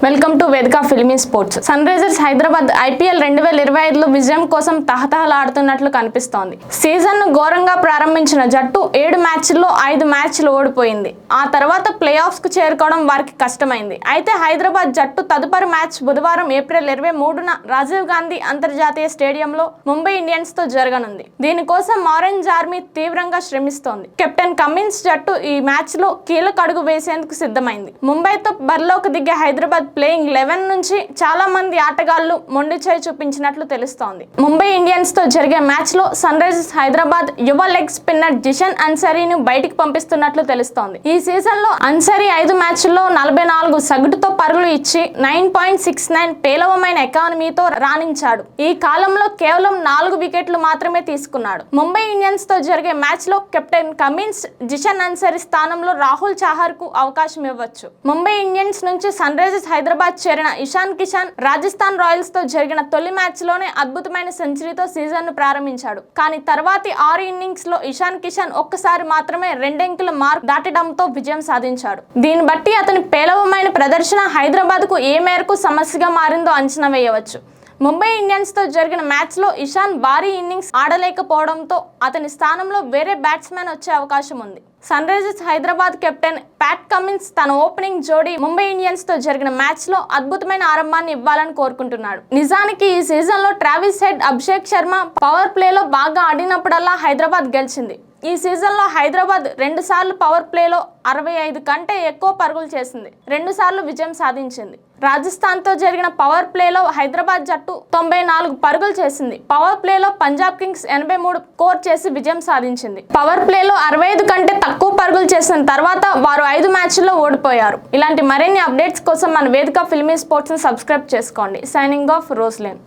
Welcome to Vedika filmy sports. Sunrisers Hyderabad IPL 2025లో విజయం కోసం తహతహలాడుతున్నట్లు కనిపిస్తోంది. సీజన్ ను ఘోరంగా ప్రారంభించిన జట్టు 7 మ్యాచ్ల్లో 5 మ్యాచ్లు ఓడిపోయింది. ఆ తర్వాత ప్లే ఆఫ్స్ కు చేరుకోవడం వారికి కష్టమైంది. అయితే హైదరాబాద్ జట్టు తదుపరి మ్యాచ్ బుధవారం ఏప్రిల్ 23న రాజీవ్ గాంధీ అంతర్జాతీయ స్టేడియంలో ముంబై ఇండియన్స్ తో జరగనుంది. దీనికోసం ఆరెంజ్ ఆర్మీ తీవ్రంగా శ్రమిస్తోంది. కెప్టెన్ కమిన్స్ జట్టు ఈ మ్యాచ్ లో కీలక అడుగు వేసేందుకు సిద్ధమైంది. ముంబైతో బరిలోకి దిగే హైదరాబాద్ ప్లేయింగ్ 11 నుంచి చాలా మంది ఆటగాళ్లు మొండి చేయి చూపించినట్లు తెలుస్తోంది. ముంబై ఇండియన్స్ తో జరిగే మ్యాచ్ లో సన్ రైజర్స్ హైదరాబాద్ యువ లెగ్ స్పిన్నర్ జిషన్ అన్సరీని బయటికి పంపిస్తున్నట్లు తెలుస్తోంది. ఈ సీజన్ లో అన్సరీ 5 మ్యాచ్ల్లో 44 సగటుతో పరుగులు ఇచ్చి 9.69 పేలవమైన ఎకానమీతో రాణించాడు. ఈ కాలంలో కేవలం 4 వికెట్లు మాత్రమే తీసుకున్నాడు. ముంబై ఇండియన్స్ తో జరిగే మ్యాచ్ లో కెప్టెన్ కమిన్స్ జిషన్ అన్సరీ స్థానంలో రాహుల్ చాహర్ కు అవకాశం ఇవ్వచ్చు. ముంబై ఇండియన్స్ నుంచి సన్ రైజర్స్ హైదరాబాద్ చేరిన ఇషాన్ కిషన్ రాజస్థాన్ రాయల్స్ తో జరిగిన తొలి మ్యాచ్ లోనే అద్భుతమైన సెంచరీతో సీజన్ ను ప్రారంభించాడు. కానీ తర్వాతి 6 ఇన్నింగ్స్ లో ఇషాన్ కిషన్ ఒక్కసారి మాత్రమే 2 అంకెల మార్క్ దాటడంతో విజయం సాధించాడు. దీన్ని బట్టి అతని పేలవమైన ప్రదర్శన హైదరాబాద్ కు ఏ మేరకు సమస్యగా మారిందో అంచనా వేయవచ్చు. ముంబై ఇండియన్స్ తో జరిగిన మ్యాచ్ లో ఇషాన్ భారీ ఇన్నింగ్స్ ఆడలేకపోవడంతో అతని స్థానంలో వేరే బ్యాట్స్మెన్ వచ్చే అవకాశం ఉంది. Sunrisers Hyderabad captain Pat Cummins తన ఓపెనింగ్ జోడీ ముంబై ఇండియన్స్ తో జరిగిన మ్యాచ్ లో అద్భుతమైన ఆరంభాన్ని ఇవ్వాలని కోరుకుంటున్నాడు. నిజానికి ఈ సీజన్ లో Travis Head, Abhishek Sharma power ప్లేలో బాగా ఆడినప్పుడల్లా హైదరాబాద్ గెలిచింది. ఈ సీజన్లో హైదరాబాద్ 2 సార్లు పవర్ ప్లేలో 65 కంటే ఎక్కువ పరుగులు చేసింది. 2 సార్లు విజయం సాధించింది. రాజస్థాన్ తో జరిగిన పవర్ ప్లేలో హైదరాబాద్ జట్టు 94 పరుగులు చేసింది. పవర్ ప్లేలో పంజాబ్ కింగ్స్ 83 స్కోర్ చేసి విజయం సాధించింది. పవర్ ప్లేలో 65 కంటే తక్కువ పరుగులు చేసిన తర్వాత వారు 5 మ్యాచ్ల్లో ఓడిపోయారు. ఇలాంటి మరిన్ని అప్డేట్స్ కోసం మన వేదిక ఫిల్మీ స్పోర్ట్స్ ని సబ్స్క్రైబ్ చేసుకోండి. Signing off రోస్లేన్.